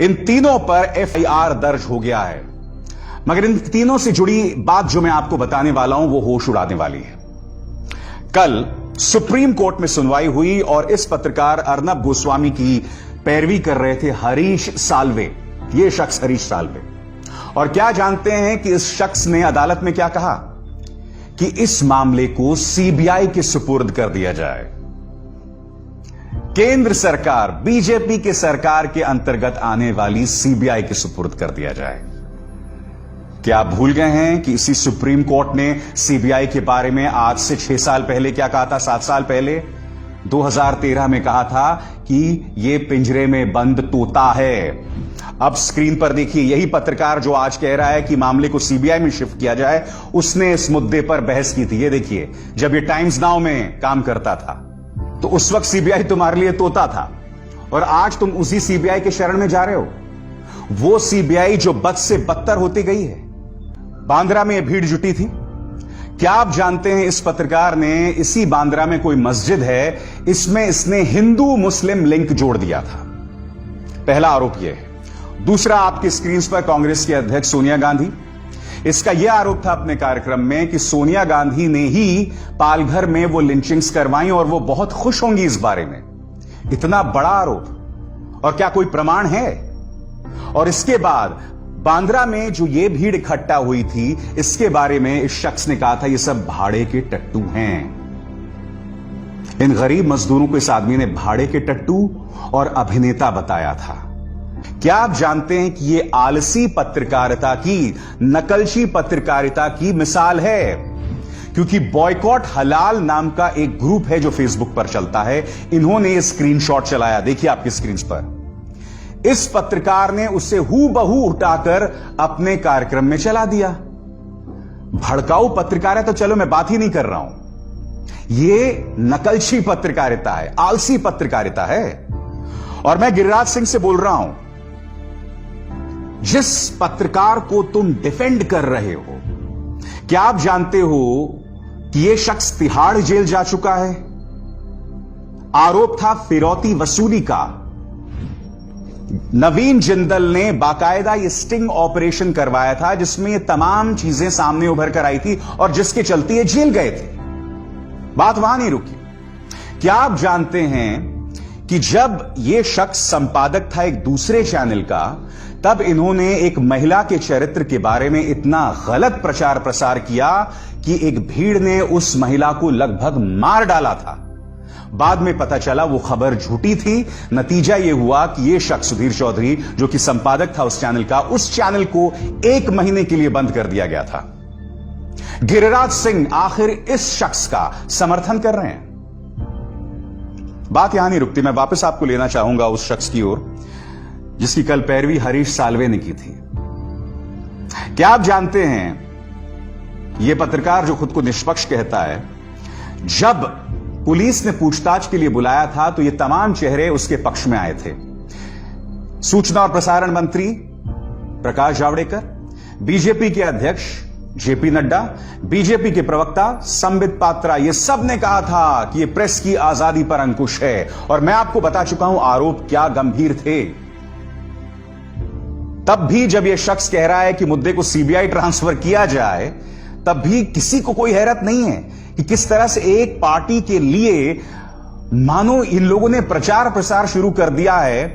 इन तीनों पर एफआईआर दर्ज हो गया है। मगर इन तीनों से जुड़ी बात जो मैं आपको बताने वाला हूं वो होश उड़ाने वाली है। कल सुप्रीम कोर्ट में सुनवाई हुई और इस पत्रकार अर्नब गोस्वामी की पैरवी कर रहे थे हरीश साल्वे। ये शख्स हरीश साल्वे, और क्या जानते हैं कि इस शख्स ने अदालत में क्या कहा कि इस मामले को सीबीआई के सुपुर्द कर दिया जाए। केंद्र सरकार, बीजेपी के सरकार के अंतर्गत आने वाली सीबीआई के सुपुर्द कर दिया जाए। क्या आप भूल गए हैं कि इसी सुप्रीम कोर्ट ने सीबीआई के बारे में आज से 6 साल पहले क्या कहा था? 7 साल पहले 2013 में कहा था कि यह पिंजरे में बंद तोता है। अब स्क्रीन पर देखिए, यही पत्रकार जो आज कह रहा है कि मामले को सीबीआई में शिफ्ट किया जाए, उसने इस मुद्दे पर बहस की थी। ये देखिए, जब ये टाइम्स नाउ में काम करता था तो उस वक्त सीबीआई तुम्हारे लिए तोता था, और आज तुम उसी सीबीआई के शरण में जा रहे हो। वो सीबीआई जो बद से बदतर होती गई है। बांद्रा में यह भीड़ जुटी थी। क्या आप जानते हैं इस पत्रकार ने इसी बांद्रा में कोई मस्जिद है, इसमें इसने हिंदू मुस्लिम लिंक जोड़ दिया था। पहला आरोप यह है। दूसरा, आपकी स्क्रीन पर कांग्रेस के अध्यक्ष सोनिया गांधी, इसका यह आरोप था अपने कार्यक्रम में कि सोनिया गांधी ने ही पालघर में वो लिंचिंग्स करवाई और वो बहुत खुश होंगी इस बारे में। इतना बड़ा आरोप, और क्या कोई प्रमाण है? और इसके बाद बांद्रा में जो ये भीड़ इकट्ठा हुई थी, इसके बारे में इस शख्स ने कहा था ये सब भाड़े के टट्टू हैं। इन गरीब मजदूरों को इस आदमी ने भाड़े के टट्टू और अभिनेता बताया था। क्या आप जानते हैं कि ये आलसी पत्रकारिता की, नकलची पत्रकारिता की मिसाल है? क्योंकि बॉयकॉट हलाल नाम का एक ग्रुप है जो फेसबुक पर चलता है, इन्होंने ये स्क्रीनशॉट चलाया, देखिए आपकी स्क्रीन पर। इस पत्रकार ने उसे हूबहू उठाकर अपने कार्यक्रम में चला दिया। भड़काऊ पत्रकारिता तो चलो मैं बात ही नहीं कर रहा हूं, ये नकलची पत्रकारिता है, आलसी पत्रकारिता है। और मैं गिरिराज सिंह से बोल रहा हूं, जिस पत्रकार को तुम डिफेंड कर रहे हो, क्या आप जानते हो कि यह शख्स तिहाड़ जेल जा चुका है? आरोप था फिरौती वसूली का। नवीन जिंदल ने बाकायदा ये स्टिंग ऑपरेशन करवाया था जिसमें ये तमाम चीजें सामने उभर कर आई थी और जिसके चलते ये जेल गए थे। बात वहां नहीं रुकी। क्या आप जानते हैं कि जब ये शख्स संपादक था एक दूसरे चैनल का, तब इन्होंने एक महिला के चरित्र के बारे में इतना गलत प्रचार प्रसार किया कि एक भीड़ ने उस महिला को लगभग मार डाला था। बाद में पता चला वो खबर झूठी थी। नतीजा ये हुआ कि ये शख्स सुधीर चौधरी, जो कि संपादक था उस चैनल का, उस चैनल को 1 महीने के लिए बंद कर दिया गया था। गिरिराज सिंह आखिर इस शख्स का समर्थन कर रहे हैं। बात यहां नहीं रुकती, मैं वापस आपको लेना चाहूंगा उस शख्स की ओर जिसकी कल पैरवी हरीश साल्वे ने की थी। क्या आप जानते हैं, यह पत्रकार जो खुद को निष्पक्ष कहता है, जब पुलिस ने पूछताछ के लिए बुलाया था तो ये तमाम चेहरे उसके पक्ष में आए थे। सूचना और प्रसारण मंत्री प्रकाश जावड़ेकर, बीजेपी के अध्यक्ष जेपी नड्डा, बीजेपी के प्रवक्ता संबित पात्रा, ये सब ने कहा था कि ये प्रेस की आजादी पर अंकुश है। और मैं आपको बता चुका हूं आरोप क्या गंभीर थे। तब भी जब यह शख्स कह रहा है कि मुद्दे को सीबीआई ट्रांसफर किया जाए, तब भी किसी को कोई हैरत नहीं है कि किस तरह से एक पार्टी के लिए मानो इन लोगों ने प्रचार प्रसार शुरू कर दिया है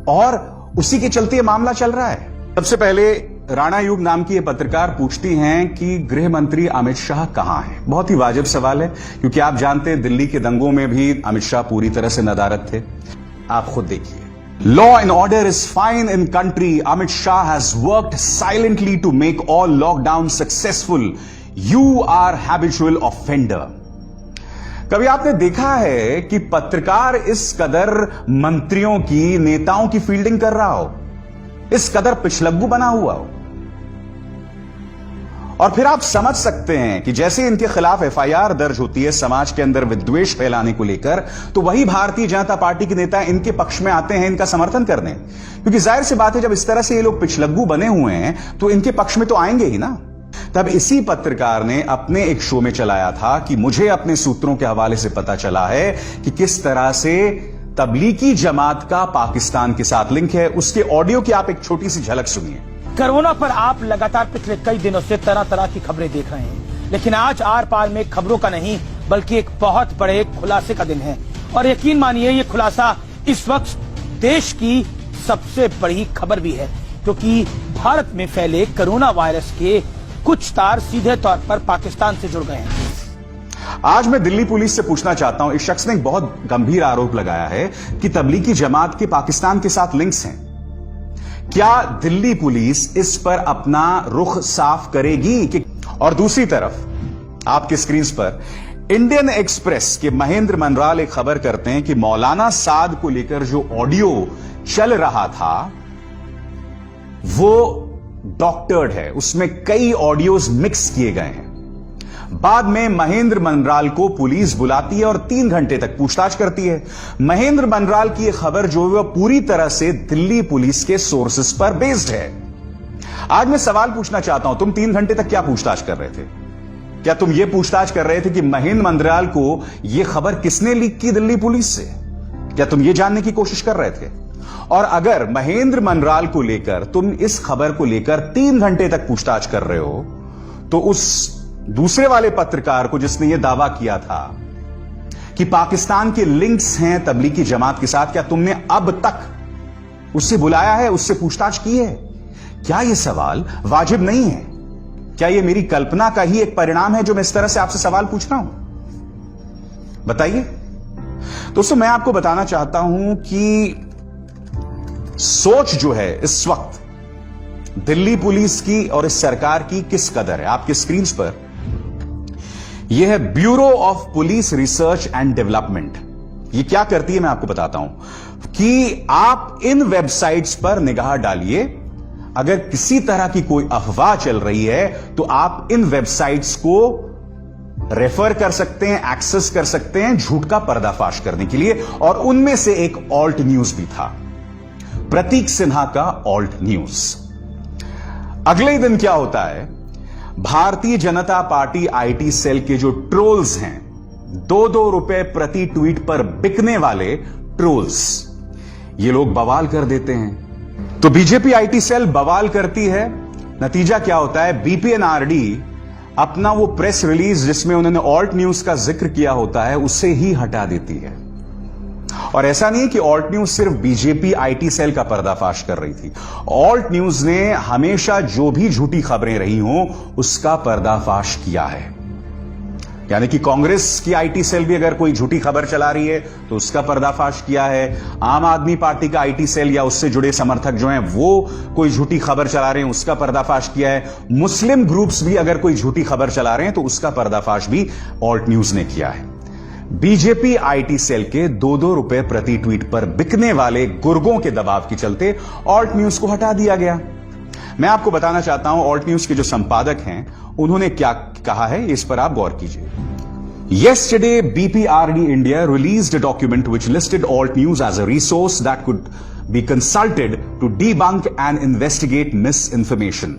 और उसी के चलते मामला चल रहा है। सबसे पहले राणा युग नाम की ये पत्रकार पूछती हैं कि गृह मंत्री अमित शाह कहां हैं। बहुत ही वाजिब सवाल है, क्योंकि आप जानते हैं दिल्ली के दंगों में भी अमित शाह पूरी तरह से नदारद थे। आप खुद देखिए, law and order is fine in country, Amit Shah has worked silently to make all lockdown successful, you are habitual offender. कभी आपने देखा है कि पत्रकार इस कदर मंत्रियों की, नेताओं की फील्डिंग कर रहा हो, इस कदर पिछलग्गू बना हुआ हो? और फिर आप समझ सकते हैं कि जैसे इनके खिलाफ एफआईआर दर्ज होती है समाज के अंदर विद्वेष फैलाने को लेकर, तो वही भारतीय जनता पार्टी के नेता इनके पक्ष में आते हैं, इनका समर्थन करने। क्योंकि जाहिर सी बात है, जब इस तरह से ये लोग पिछलग्गू बने हुए हैं तो इनके पक्ष में तो आएंगे ही ना। तब इसी पत्रकार ने अपने एक शो में चलाया था कि मुझे अपने सूत्रों के हवाले से पता चला है कि किस तरह से तबलीगी जमात का पाकिस्तान के साथ लिंक है। उसके ऑडियो की आप एक छोटी सी झलक सुनिए। कोरोना पर आप लगातार पिछले कई दिनों से तरह तरह की खबरें देख रहे हैं, लेकिन आज आर पार में खबरों का नहीं बल्कि एक बहुत बड़े खुलासे का दिन है। और यकीन मानिए ये खुलासा इस वक्त देश की सबसे बड़ी खबर भी है, क्योंकि भारत में फैले कोरोना वायरस के कुछ तार सीधे तौर पर पाकिस्तान से जुड़ गए हैं। आज मैं दिल्ली पुलिस से पूछना चाहता हूं, इस शख्स ने एक बहुत गंभीर आरोप लगाया है कि तबलीगी जमात के पाकिस्तान के साथ लिंक्स हैं। क्या दिल्ली पुलिस इस पर अपना रुख साफ करेगी? और दूसरी तरफ आपके स्क्रीन पर इंडियन एक्सप्रेस के महेंद्र मनराल एक खबर करते हैं कि मौलाना साद को लेकर जो ऑडियो चल रहा था वो डॉक्टर्ड है, उसमें कई ऑडियोज मिक्स किए गए हैं। बाद में महेंद्र मनराल को पुलिस बुलाती है और 3 घंटे तक पूछताछ करती है। महेंद्र मनराल की यह खबर जो है पूरी तरह से दिल्ली पुलिस के सोर्सेस पर बेस्ड है। आज मैं सवाल पूछना चाहता हूं, तुम 3 घंटे तक क्या पूछताछ कर रहे थे? क्या तुम यह पूछताछ कर रहे थे कि महेंद्र मनराल को यह खबर किसने लीक की दिल्ली पुलिस से? क्या तुम यह जानने की कोशिश कर रहे थे? और अगर महेंद्र मनराल को लेकर तुम इस खबर को लेकर 3 घंटे तक पूछताछ कर रहे हो, तो उस दूसरे वाले पत्रकार को जिसने यह दावा किया था कि पाकिस्तान के लिंक्स हैं तबलीगी जमात के साथ, क्या तुमने अब तक उससे बुलाया है, उससे पूछताछ की है? क्या यह सवाल वाजिब नहीं है? क्या यह मेरी कल्पना का ही एक परिणाम है जो मैं इस तरह से आपसे सवाल पूछ रहा हूं? बताइए दोस्तों। मैं आपको बताना चाहता हूं कि सोच जो है इस वक्त दिल्ली पुलिस की और इस सरकार की किस कदर है। आपके स्क्रीन पर यह है bureau of police research and development. यह क्या करती है मैं आपको बताता हूं कि आप इन वेबसाइट्स पर निगाह डालिए। अगर किसी तरह की कोई अफवाह चल रही है तो आप इन वेबसाइट्स को रेफर कर सकते हैं, एक्सेस कर सकते हैं झूठ का पर्दाफाश करने के लिए। और उनमें से एक ऑल्ट न्यूज भी था, प्रतीक सिन्हा का ऑल्ट न्यूज। अगले ही दिन क्या होता है, Bharatiya Janata party IT cell के जो ट्रोल्स हैं, 2-2 रुपए प्रति ट्वीट पर बिकने वाले ट्रोल्स, ये लोग बवाल कर देते हैं। तो बीजेपी आईटी सेल बवाल करती है। नतीजा क्या होता है, बीपीएनआरडी अपना वो प्रेस रिलीज जिसमें उन्होंने ऑल्ट न्यूज का जिक्र किया होता है उसे ही हटा देती है। और ऐसा नहीं है कि ऑल्ट न्यूज सिर्फ बीजेपी आईटी सेल का पर्दाफाश कर रही थी। ऑल्ट न्यूज ने हमेशा जो भी झूठी खबरें रही हों उसका पर्दाफाश किया है। यानी कि कांग्रेस की आईटी सेल भी अगर कोई झूठी खबर चला रही है तो उसका पर्दाफाश किया है। आम आदमी पार्टी का आईटी सेल या उससे जुड़े समर्थक जो हैं वो कोई झूठी खबर चला रहे हैं उसका पर्दाफाश किया है। मुस्लिम ग्रुप्स भी अगर कोई झूठी खबर चला रहे हैं तो उसका पर्दाफाश भी ऑल्ट न्यूज ने किया है। बीजेपी आईटी सेल के 2-2 रुपए प्रति ट्वीट पर बिकने वाले गुर्गों के दबाव के चलते ऑल्ट न्यूज को हटा दिया गया। मैं आपको बताना चाहता हूं ऑल्ट न्यूज के जो संपादक हैं उन्होंने क्या कहा है, इस पर आप गौर कीजिए। Yesterday, BPRD India released a document which listed Alt News as a resource that could be consulted to debunk and investigate misinformation.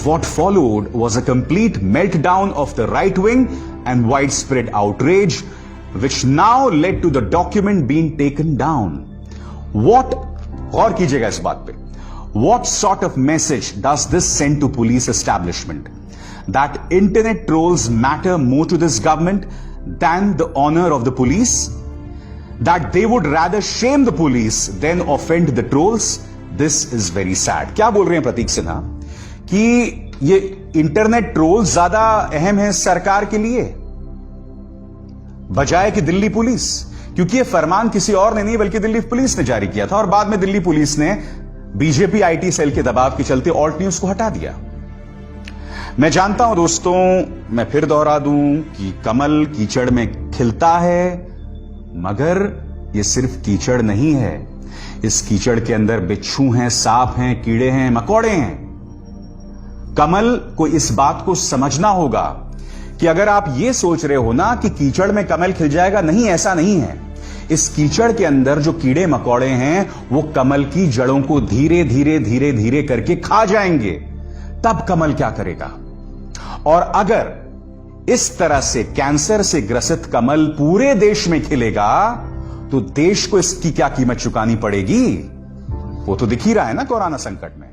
What followed was a complete meltdown of the right wing and widespread outrage, which now led to the document being taken down. गौर कीजिएगा इस बात पे, what sort of message does this send to police establishment? That internet trolls matter more to this government than the honor of the police? That they would rather shame the police than offend the trolls? This is very sad. क्या बोल रहे हैं प्रतीक सिन्हा कि ये internet troll ज्यादा अहम है सरकार के लिए बजाय कि दिल्ली पुलिस? क्योंकि ये फरमान किसी और ने नहीं बल्कि दिल्ली पुलिस ने जारी किया था और बाद में दिल्ली पुलिस ने बीजेपी आईटी सेल के दबाव के चलते ऑल्ट न्यूज को हटा दिया। मैं जानता हूं दोस्तों, मैं फिर दोहरा दूं कि कमल कीचड़ में खिलता है, मगर यह सिर्फ कीचड़ नहीं है। इस कीचड़ के अंदर बिच्छू हैं, सांप हैं, कीड़े हैं, मकोड़े हैं। कमल को इस बात को समझना होगा कि अगर आप यह सोच रहे हो ना कि कीचड़ में कमल खिल जाएगा, नहीं, ऐसा नहीं है। इस कीचड़ के अंदर जो कीड़े मकोड़े हैं वो कमल की जड़ों को धीरे धीरे धीरे धीरे करके खा जाएंगे। तब कमल क्या करेगा? और अगर इस तरह से कैंसर से ग्रसित कमल पूरे देश में खिलेगा तो देश को इसकी क्या कीमत चुकानी पड़ेगी, वो तो दिख ही रहा है ना कोरोना संकट में।